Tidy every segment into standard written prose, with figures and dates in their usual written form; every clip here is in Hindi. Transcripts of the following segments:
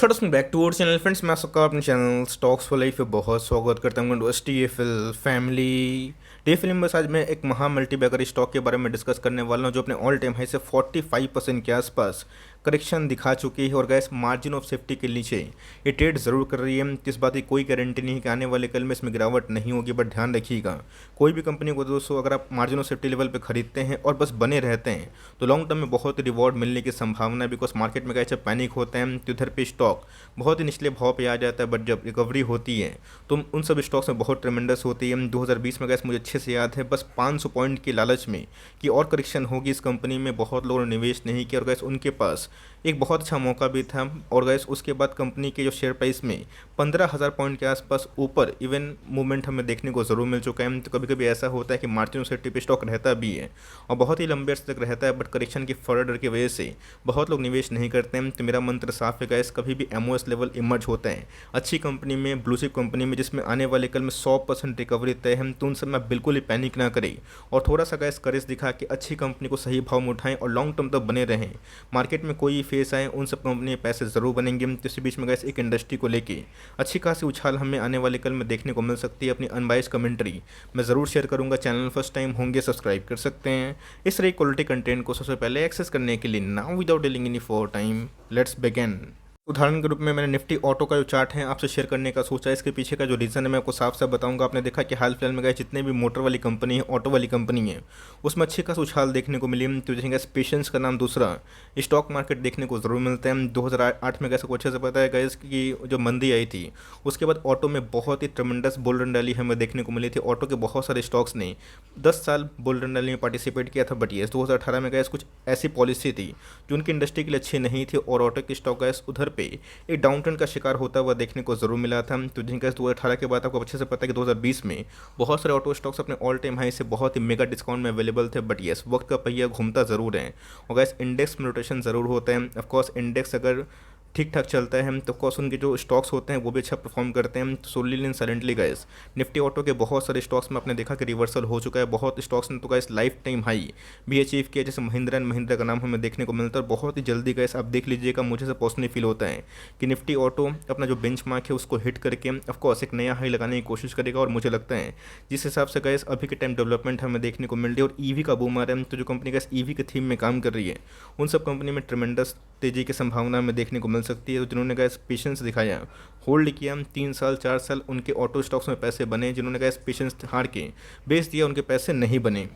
नमस्कार दोस्तों, back to our channel friends. मैं सबका अपने चैनल स्टॉक्स फॉर लाइफ पे बहुत स्वागत करता हूँ। टीएफएल फैमिली टीएफएल में बस आज मैं एक महा मल्टीबैगर स्टॉक के बारे में डिस्कस करने वाला हूँ जो अपने ऑल टाइम हाई से 45% के आसपास करेक्शन दिखा चुकी है और गैस मार्जिन ऑफ सेफ्टी के नीचे ये ट्रेड ज़रूर कर रही है। इस बात की कोई गारंटी नहीं है कि आने वाले कल में इसमें गिरावट नहीं होगी, बट ध्यान रखिएगा कोई भी कंपनी को दोस्तों अगर आप मार्जिन ऑफ सेफ्टी लेवल पे खरीदते हैं और बस बने रहते हैं तो लॉन्ग टर्म में बहुत रिवॉर्ड मिलने की संभावना है। बिकॉज मार्केट में कैसे पैनिक होते हैं तो इधर पे स्टॉक बहुत ही निचले भाव पे आ जाता है, बट जब रिकवरी होती है तो उन सब स्टॉक्स में बहुत ट्रेमेंडस होती है। 2020 में गैस मुझे अच्छे से याद है, बस 500 पॉइंट के लालच में कि और करेक्शन होगी इस कंपनी में बहुत लोगों ने निवेश नहीं किया और गैस उनके पास एक बहुत अच्छा मौका भी था। और गैस उसके बाद कंपनी के जो शेयर प्राइस में 15,000 पॉइंट के आसपास ऊपर इवन मूवमेंट हमें देखने को ज़रूर मिल चुका है। तो कभी कभी ऐसा होता है कि मार्जिन ऑफ सेफ्टी पे स्टॉक रहता भी है और बहुत ही लंबे अर्से तक रहता है, बट करेक्शन की फर्दर डर की वजह से बहुत लोग निवेश नहीं करते हैं। तो मेरा मंत्र साफ है गैस, कभी भी एमओएस लेवल इमर्ज होता है अच्छी कंपनी में, ब्लू चिप कंपनी में जिसमें आने वाले कल में 100% रिकवरी तय है, तो उन सब में बिल्कुल ही पैनिक ना करें और थोड़ा सा गैस करेज दिखा कि अच्छी कंपनी को सही भाव में उठाएं और लॉन्ग टर्म तक बने रहें। मार्केट में कोई फेस आए उन सब कंपनी में पैसे ज़रूर बनेंगे। तो इसी बीच में गैस एक इंडस्ट्री को लेके अच्छी खासी उछाल हमें आने वाले कल में देखने को मिल सकती है। अपनी अनबाइस्ड कमेंट्री मैं ज़रूर शेयर करूंगा। चैनल फर्स्ट टाइम होंगे सब्सक्राइब कर सकते हैं इस तरह क्वालिटी कंटेंट को सबसे पहले एक्सेस करने के लिए। Now without dealing any for time let's begin. उदाहरण के रूप में मैंने निफ्टी ऑटो का जो चार्ट है आपसे शेयर करने का सोचा है। इसके पीछे का जो रीज़न है मैं आपको साफ साफ बताऊंगा। आपने देखा कि हाल फिलहाल में गए जितने भी मोटर वाली कंपनी है, ऑटो वाली कंपनी है, उसमें अच्छी खासी उछाल देखने को मिली। तो देखेंगे पेशेंस का नाम दूसरा स्टॉक मार्केट देखने को ज़रूर मिलता है। 2008 में कैसे को अच्छे से पता है गैस कि जो मंदी आई थी उसके बाद ऑटो में बहुत ही ट्रमेंडस बुल रन रैली हमें देखने को मिली थी। ऑटो के बहुत सारे स्टॉक्स ने 10 साल बुल रन रैली में पार्टिसिपेट किया था, बट ये 2018 में गैस कुछ ऐसी पॉलिसी थी जो उनकी इंडस्ट्री के लिए अच्छी नहीं थी और ऑटो के स्टॉक गैस उधर पे एक डाउनट्रेंड का शिकार होता हुआ देखने को जरूर मिला था। तो जिनका 2018 के बाद आपको अच्छे से पता है कि 2020 में बहुत सारे ऑटो स्टॉक्स अपने ऑल टाइम हाई से बहुत ही मेगा डिस्काउंट में अवेलेबल थे, बट यस वक्त का पहिया घूमता ज़रूर है और गैस इंडेक्स में रोटेशन ज़रूर होता है। ऑफकोर्स इंडेक्स अगर ठीक ठाक चलता है तो ऑफकोर्स उनके जो स्टॉक्स होते हैं वो भी अच्छा परफॉर्म करते हैं। तो सोलिन साइलेंटली गैस निफ्टी ऑटो के बहुत सारे स्टॉक्स में आपने देखा कि रिवर्सल हो चुका है। बहुत स्टॉक्स ने तो गैस लाइफ टाइम हाई भी अचीव किया, जैसे महिंद्रा एंड महिंद्रा का नाम हमें देखने को मिलता है। और बहुत ही जल्दी गैस आप देख लीजिएगा, मुझे से पर्सनली फील होता है कि निफ्टी ऑटो अपना जो बेंचमार्क है उसको हिट करके ऑफकोर्स एक नया हाई लगाने की कोशिश करेगा। और मुझे लगता है जिस हिसाब से गैस अभी के टाइम डेवलपमेंट हमें देखने को मिल रही है और ईवी का बूम आ रहा है, तो जो कंपनी गैस ईवी के थीम में काम कर रही है उन सब कंपनी में ट्रेमेंडस तेजी की संभावना हमें देखने को मिल सकती है। तो जिन्होंने गैस पेशेंस दिखाया, होल्ड किया 3 साल 4 साल, उनके ऑटो स्टॉक्स में पैसे बने। जिन्होंने गैस पेशेंस हार के बेच दिया उनके पैसे नहीं बने।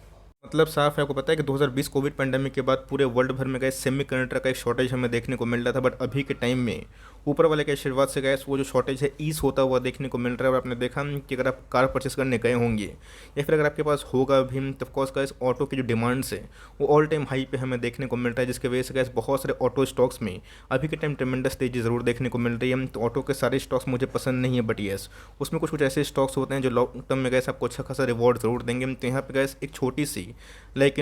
मतलब साफ है, आपको पता है कि 2020 कोविड पेंडेमिक के बाद पूरे वर्ल्ड भर में गैस सेमीकंडक्टर का एक शॉर्टेज हमें देखने को मिल रहा था, बट अभी के टाइम में ऊपर वाले के आशीर्वाद से गैस वो जो शॉर्टेज है ईज होता हुआ देखने को मिल रहा है। और आपने देखा कि अगर आप कार परचेस करने गए होंगे या फिर अगर आपके पास होगा भी तो ऑफकोर्स गैस ऑटो की जो डिमांड्स है वो ऑल टाइम हाई पे हमें देखने को मिल रहा है, जिसकी वजह से गैस बहुत सारे ऑटो स्टॉक्स में अभी के टाइम ट्रेमेंडस तेजी ज़रूर देखने को मिल रही है। तो ऑटो के सारे स्टॉक्स मुझे पसंद नहीं है, बट येस उसमें कुछ कुछ ऐसे स्टॉक्स होते हैं जो लॉन्ग टर्म में गैस आपको अच्छा खासा रिवॉर्ड ज़रूर देंगे। तो यहाँ पे गैस एक छोटी सी लाइक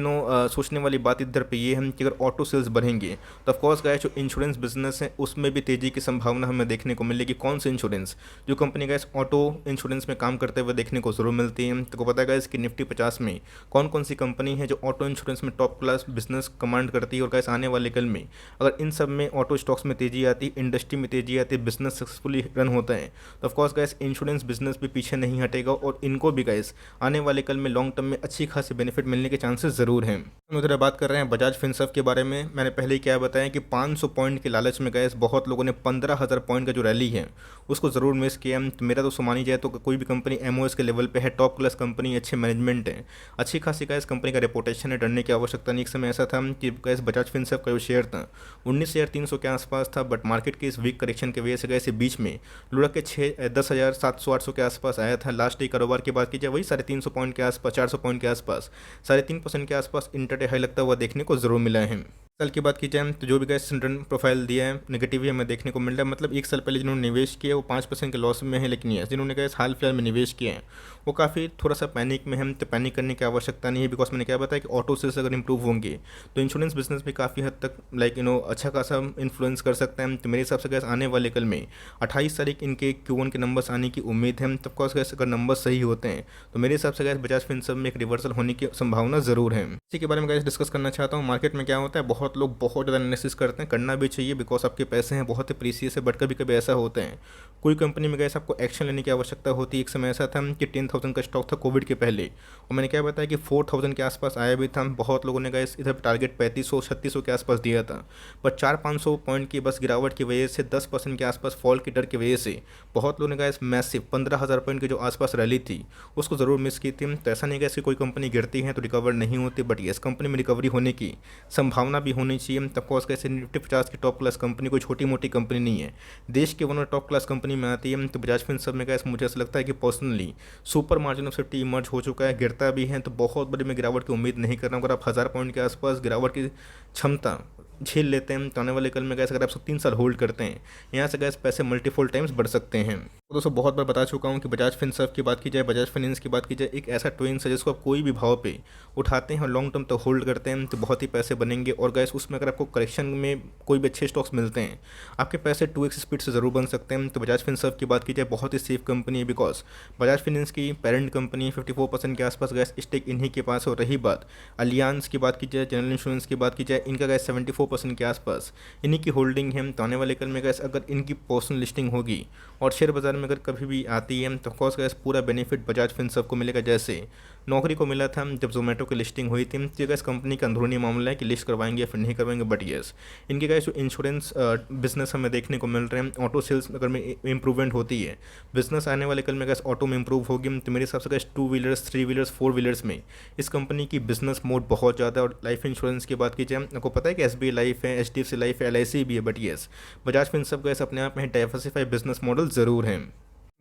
सोचने वाली बात इधर पे ये है कि अगर ऑटो सेल्स बढ़ेंगे तो ऑफकोर्स गैस जो इंश्योरेंस बिजनेस है उसमें भी तेज़ी की संभावना हमें देखने को मिलेगी। कौन सा इंश्योरेंस, जो कंपनी गैस ऑटो इंश्योरेंस में काम करते हुए देखने को जरूर मिलती है। तो को पता है गैस कि निफ्टी 50 में कौन कौन सी कंपनी है जो ऑटो इंश्योरेंस में टॉप क्लास बिजनेस कमांड करती है। और गैस आने वाले कल में अगर इन सब में ऑटो स्टॉक्स में तेजी आती, इंडस्ट्री में तेजी आती, बिजनेस सक्सेसफुली रन होता है तो ऑफकोर्स गैस इंश्योरेंस बिजनेस भी पीछे नहीं हटेगा और इनको भी गैस आने वाले कल में लॉन्ग टर्म में अच्छी खासी बेनिफिट मिलने के चांसेस ज़रूर हैं। हम उधर बात कर रहे हैं बजाज फिनसर्व के बारे में। मैंने पहले ही क्या बताया कि 500 पॉइंट के लालच में गए बहुत लोगों ने 15,000 पॉइंट का जो रैली है उसको ज़रूर मिस किया। तो मेरा तो मानी जाए तो कोई भी कंपनी एमओएस के लेवल पे है, टॉप क्लास कंपनी, अच्छे मैनेजमेंट है, अच्छी खासी गैस कंपनी का रेपुटेशन है, डरने की आवश्यकता नहीं। एक समय ऐसा था कि गैस बजाज फिनसर्व का जो शेयर था 19,300 के आसपास था, बट मार्केट के इस वीक करेक्शन की वजह से गैस बीच में लुढ़क के 10,700-800 के आसपास आया था। लास्ट डे कारोबार की बात कीजिए वही 350 पॉइंट के आसपास, 400 पॉइंट के आसपास, 3.5% के आसपास इंटरडे हाई लगता हुआ देखने को जरूर मिला है। साल की बात की जाए तो जो भी गैस रिटर्न प्रोफाइल दिया है नेगेटिव ही हमें देखने को मिल रहा है। मतलब एक साल पहले जिन्होंने निवेश किया वो 5% के लॉस में है, लेकिन ये जिन्होंने गैस हाल फिलहाल में निवेश किया है वो काफ़ी थोड़ा सा पैनिक में है। तो पैनिक करने की आवश्यकता नहीं है, बिकॉज मैंने क्या बताया कि ऑटो सेल्स अगर इंप्रूव होंगे तो इंश्योरेंस बिजनेस भी काफ़ी हद तक अच्छा खासा इन्फ्लुएंस कर सकता है। तो मेरे हिसाब से गैस आने वाले कल में 28 तारीख इनके Q1 के नंबर्स आने की उम्मीद है। तो ऑफकोर्स गैस अगर नंबर सही होते हैं तो मेरे हिसाब से गैस बजाज फिनसर्व में एक रिवर्सल होने की संभावना ज़रूर है। इसी के बारे में गैस डिस्कस करना चाहता हूँ। मार्केट में क्या होता है, बहुत बहुत लोग बहुत ज़्यादा एनालिसिस करते हैं, करना भी चाहिए बिकॉज आपके पैसे हैं बहुत ही प्रीसियस है, बट कभी कभी ऐसा होता है कोई कंपनी में गैस आपको एक्शन लेने की आवश्यकता होती है। एक समय ऐसा था कि 10,000 का स्टॉक था कोविड के पहले, और मैंने क्या बताया कि 4,000 के आसपास आया भी था। बहुत लोगों ने गैस इधर टारगेट 3500-3600 के आसपास दिया था, बट 400-500 पॉइंट की बस गिरावट की वजह से 10% के आसपास फॉल के डर की वजह से बहुत लोगों ने गैस मैसिव 15,000 पॉइंट की जो आसपास रैली थी उसको ज़रूर मिस की थी। तो ऐसा नहीं गैस कि कोई कंपनी गिरती है तो रिकवर नहीं होती, बट येस कंपनी में रिकवरी होने की संभावना भी होनी चाहिए। तब कोर्स कैसे निफ्टी 50 की टॉप क्लास कंपनी कोई छोटी मोटी कंपनी नहीं है, देश के वन टॉप क्लास कंपनी में आती है। तो बजाज फिनसर्व में गैस मुझे ऐसा लगता है कि personally super margin of safety emerge हो चुका है, गिरता भी है तो बहुत बड़ी मैं गिरावट की उम्मीद नहीं कर रहा हूँ। अगर आप 1000 पॉइंट के आसपास गिरावट की क्षमता झेल लेते हैं तो आने वाले कल में गैस अगर आप 3 साल होल्ड करते हैं यहाँ से गैस पैसे मल्टीफोल टाइम्स बढ़ सकते हैं। तो दोस्तों बहुत बार बता चुका हूँ कि बजाज फिनसर्व की बात की जाए, बजाज फाइनेंस की बात की जाए, एक ऐसा ट्विंस है जिसको आप कोई भी भाव पे उठाते हैं और लॉन्ग टर्म तक होल्ड करते हैं तो बहुत ही पैसे बनेंगे। और गैस उसमें अगर आपको करेक्शन में कोई भी अच्छे स्टॉक्स मिलते हैं आपके पैसे 2x स्पीड से ज़रूर बन सकते हैं। तो बजाज फिनसर्व की बात की जाए बहुत ही सेफ कंपनी है बिकॉज बजाज फाइनेंस की पेरेंट कंपनी 54% के आसपास गैस स्टेक इन्हीं के पास है। और रही बात अलियांस की बात की जाए, जनरल इंश्योरेंस की बात की जाए, इनका गैस 74% के आसपास इन्हीं की होल्डिंग है। तो आने वाले कल में गैस अगर इनकी पर्सनल लिस्टिंग होगी और शेयर बाजार में अगर कभी भी आती है तो ऑफकोर्स गैस पूरा बेनिफिट बजाज फिनसर्व को मिलेगा, जैसे नौकरी को मिला था जब जोमेटो की लिस्टिंग हुई थी। तो गैस कंपनी का अंदरूनी मामला है कि लिस्ट करवाएंगे या फिर नहीं करवाएंगे, बट येस इनके गैस जो इंश्योरेंस बिजनेस हमें देखने को मिल रहे हैं, ऑटो सेल्स अगर में इंप्रूवमेंट होती है, बिजनेस आने वाले कल में गैस ऑटो में इंप्रूव होगी तो मेरे हिसाब से गैस 2 व्हीलर्स 3 व्हीलर्स 4 व्हीलर्स में इस कंपनी की बिजनेस मोड बहुत ज़्यादा है। और लाइफ इंश्योरेंस की बात की जाए, आपको पता है कि SBI लाइफ है, HDFC लाइफ है, LIC भी है, but yes Bajaj Finserv gas अपने आप में डाइवर्सिफाई बिजनेस मॉडल ज़रूर है।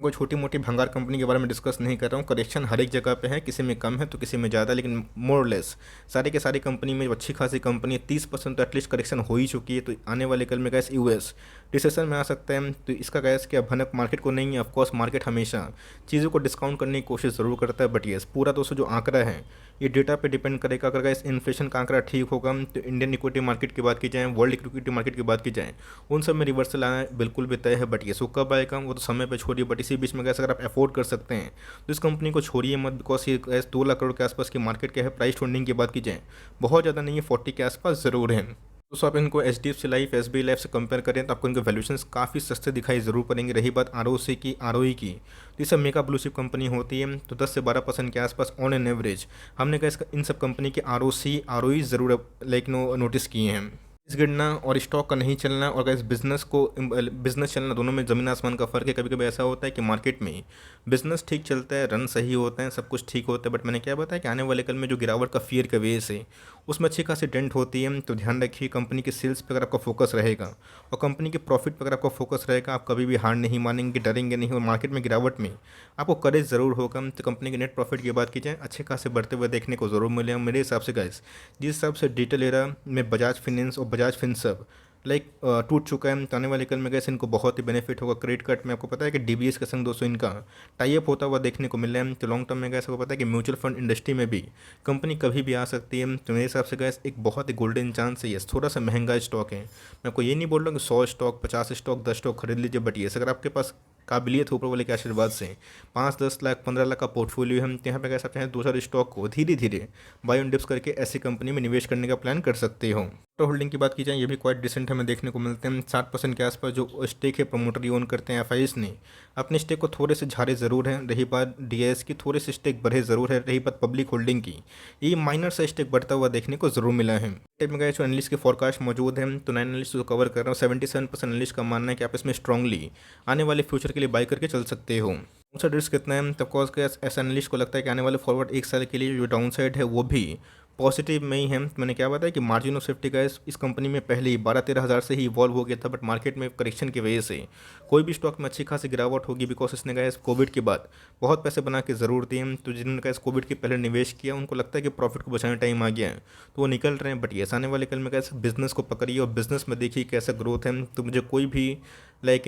कोई छोटी मोटी भंगार कंपनी के बारे में डिस्कस नहीं कर रहा हूँ, करेक्शन हर एक जगह पे है, किसी में कम है तो किसी में ज़्यादा, लेकिन मोर लेस सारी के सारी कंपनी में अच्छी खासी कंपनी है, 30% तो एटलीस्ट करेक्शन हो ही चुकी है। तो आने वाले कल में गैस US रिसेशन में आ सकता है तो इसका गैस क्या भनक मार्केट को नहीं है। ऑफकोर्स मार्केट हमेशा चीज़ों को डिस्काउंट करने की कोशिश ज़रूर करता है, बट येस पूरा दोस्तों जो आंकड़ा है ये डेटा पे डिपेंड करेगा। अगर गैस इन्फ्लेशन का आंकड़ा ठीक होगा तो इंडियन इक्विटी मार्केट की बात की जाए, वर्ल्ड इक्विटी मार्केट की बात की जाए, उन सब में रिवर्सल आना बिल्कुल भी तय है। बट ये सो कब आएगा वो तो समय पे छोड़िए, बट इसी बीच में गैस अगर आप अफोर्ड कर सकते हैं तो इस कंपनी को छोड़िए मत बिकॉज ये गैस 2 लाख करोड़ के आसपास की मार्केट क्या है। प्राइस होल्डिंग की बात की जाए बहुत ज़्यादा नहीं है, 40 के आसपास ज़रूर है। दोस्तों आप इनको HDFC लाइफ SBI लाइफ से कंपेयर करें तो आपको इनके वैल्यूशंस काफ़ी सस्ते दिखाई ज़रूर पड़ेंगे। रही बात ROC की, ROE की, तो ये सब मेगा ब्लू चिप कंपनी होती है तो 10 से 12% के आसपास ऑन एन एवरेज हमने कहा इन सब कंपनी के ROC ROE ज़रूर लाइक नोटिस किए हैं। इस गिरना और स्टॉक का नहीं चलना और इस बिजनेस चलना दोनों में ज़मीन आसमान का फ़र्क है। कभी कभी ऐसा होता है कि मार्केट में बिजनेस ठीक चलता है, रन सही होते हैं, सब कुछ ठीक होता है, बट मैंने क्या बताया कि आने वाले कल में जो गिरावट का फियर का वजह से उसमें अच्छी खासी डेंट होती है। तो ध्यान रखिए कंपनी के सेल्स पर अगर आपका फोकस रहेगा और कंपनी के प्रॉफिट पर अगर आपका फोकस रहेगा आप कभी भी हार नहीं मानेंगे, डरेंगे नहीं। और मार्केट में गिरावट में आपको करेज ज़रूर होगा। तो कंपनी के नेट प्रॉफिट की बात की जाए अच्छे खासे बढ़ते हुए देखने को ज़रूर मिले मेरे हिसाब से गाइस। जिस हिसाब से डिटेल एरा में बजाज फाइनेंस और बजाज फिनसर्व लाइक टूट चुका है तो आने वाले कल में गैस इनको बहुत ही बेनिफिट होगा। क्रेडिट कार्ड में आपको पता है कि DBS के संग दोस्तों इनका टाई अप होता हुआ देखने को मिल रहा है। तो लॉन्ग टर्म में गैस आपको पता है कि म्यूचुअल फंड इंडस्ट्री में भी कंपनी कभी भी आ सकती है। तो मेरे हिसाब से गैस एक बहुत ही गोल्डन चांस है। यस थोड़ा सा महंगा स्टॉक है, मैं आपको ये नहीं बोल रहा हूँ कि 100 स्टॉक 50 स्टॉक 10 स्टॉक खरीद लीजिए, बट ये अगर आपके पास काबिलियत ऊपर वाले के आशीर्वाद से 5-10 लाख 15 लाख का पोर्टफोलियो हम यहाँ पे कह सकते हैं 2-4 स्टॉक को धीरे धीरे बाय ऑन डिप्स करके ऐसी कंपनी में निवेश करने का प्लान कर सकते हो। प्रमोटर होल्डिंग की बात की जाए ये भी क्वाइट डिसेंट हमें देखने को मिलते हैं। 60% के आसपास जो स्टेक है प्रमोटर ओन करते हैं। FIs ने अपने स्टेक को थोड़े से झाड़े ज़रूर हैं। रही बात DIS की थोड़े से स्टेक बढ़े ज़रूर है। रही बात पब्लिक होल्डिंग की ये माइनर सा स्टेक बढ़ता हुआ देखने को ज़रूर मिला है। टाइप में गए जो एनालिस्ट के फोरकास्ट मौजूद हैं तो 9 एनालिस्ट को कवर कर रहा हूँ। 77% एनालिस्ट का मानना है कि आप इसमें स्ट्रांगली आने वाले फ्यूचर के लिए बाई करके चल सकते हो। डाउन साइड रिस्क कितना है तब कॉज के ऐसा एनालिस्ट को लगता है कि आने वाले फॉरवर्ड 1 साल के लिए जो डाउन साइड है वो भी पॉजिटिव में ही है। मैंने क्या बताया कि मार्जिन ऑफ सेफ्टी का इस कंपनी में पहले ही 12-13 हज़ार से ही इवॉल्व हो गया था, बट मार्केट में करेक्शन की वजह से कोई भी स्टॉक में अच्छी खासी गिरावट होगी बिकॉज इसने गया कोविड के बाद बहुत पैसे बना के ज़रूर दिए। तो जिन्होंने कहा कोविड के पहले निवेश किया उनको लगता है कि प्रॉफिट को बचाने टाइम आ गया है तो वो निकल रहे हैं। बट ये आने वाले कल में कैसे बिजनेस को पकड़िए और बिजनेस में देखिए कैसा ग्रोथ है। तो मुझे कोई भी लाइक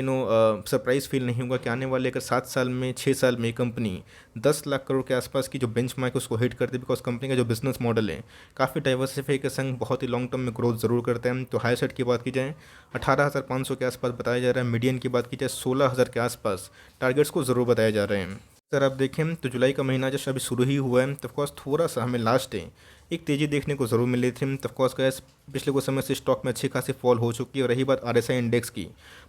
सरप्राइज़ फील नहीं होगा कि आने वाले अगर 7 साल में 6 साल में कंपनी 10 लाख करोड़ के आसपास की जो बेंचमार्क है उसको हिट करती है बिकॉज कंपनी का जो बिजनेस मॉडल है काफ़ी डाइवर्सिफाई के संग बहुत ही लॉन्ग टर्म में ग्रोथ ज़रूर करते हैं। तो हाई साइड की बात की जाए 18,500 के आसपास बताया जा रहा है। मीडियन की बात की जाए 16,000 के आसपास टारगेट्स को ज़रूर बताया जा रहे हैं। सर आप देखें तो जुलाई का महीना जस्ट अभी शुरू ही हुआ है, तो ऑफकोर्स थोड़ा सा हमें लास्ट डे एक तेज़ी देखने को ज़रूर मिली थी। तो ऑफकोर्स गैस पिछले कुछ समय से स्टॉक में अच्छी खासी फॉल हो चुकी है। और रही बात आरएसआई इंडेक्स की,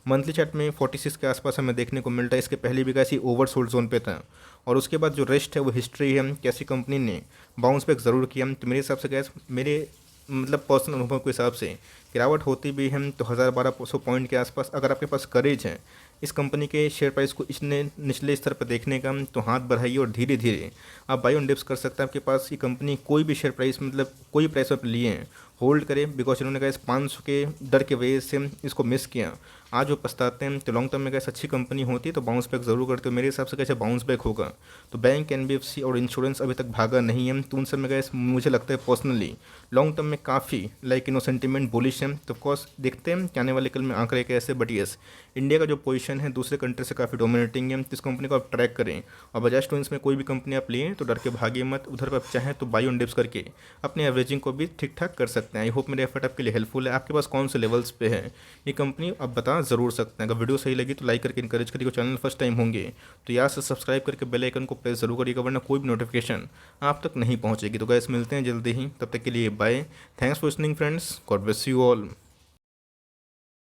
मंथली चार्ट में 46 के आसपास हमें देखने को मिलता है। इसके पहले भी कैसी ओवरसोल्ड जोन पे था। और उसके बाद जो रेस्ट है वो हिस्ट्री है, कैसी कंपनी ने बाउंस बैक ज़रूर किया। तो मेरे हिसाब से गैस मेरे मतलब पर्सनल अनुभव के हिसाब से गिरावट होती भी है तो 1000-1200 पॉइंट के आसपास अगर आपके पास करेज है इस कंपनी के शेयर प्राइस को इतने निचले स्तर पर देखने का, तो हाथ बढ़ाइए और धीरे धीरे आप बाई ऑन डिप्स कर सकते हैं। आपके पास ये कंपनी कोई भी शेयर प्राइस मतलब कोई प्राइस आप लिए हैं होल्ड करें, बिकॉज इन्होंने कहा इस 500 के डर के वजह से इसको मिस किया। आज वो पछताते हैं। तो लॉन्ग टर्म में कैसे अच्छी कंपनी होती है तो बाउंस बैक ज़रूर करते हो। मेरे हिसाब से कैसे बाउंस बैक होगा तो बैंक, एनबीएफसी और इंश्योरेंस अभी तक भागा नहीं है, तो उन सब में कैसे मुझे लगता है पर्सनली लॉन्ग टर्म में काफ़ी सेंटीमेंट बुलिश है। तो ऑफकोर्स देखते हैं कि आने वाले कल में आंकड़े कैसे। बट येस, इंडिया का जो पोजीशन है दूसरे कंट्री से काफ़ी डोमिनेटिंग है, तो इस कंपनी को आप ट्रैक करें। और बजाज टोइंस में कोई भी कंपनी आप लिए तो डर के भागे मत, उधर पर आप चाहें तो बाई ऑन डिप्स करके अपने एवरेजिंग को भी ठीक ठाक कर सकते हैं। आई होप मेरे एफर्ट आपके लिए हेल्पफुल है। आपके पास कौन से लेवल्स पे है ये कंपनी आप बता ज़रूर सकते हैं। अगर वीडियो सही लगी तो लाइक करके इंकरेज करिए। चैनल फर्स्ट टाइम होंगे तो यहाँ से सब्सक्राइब करके बेल आइकन को प्रेस जरूर करिएगा, वरना कोई भी नोटिफिकेशन आप तक नहीं पहुँचेगी। तो गैस मिलते हैं जल्दी ही, तब तक के लिए bye. Thanks for listening friends, God bless you all.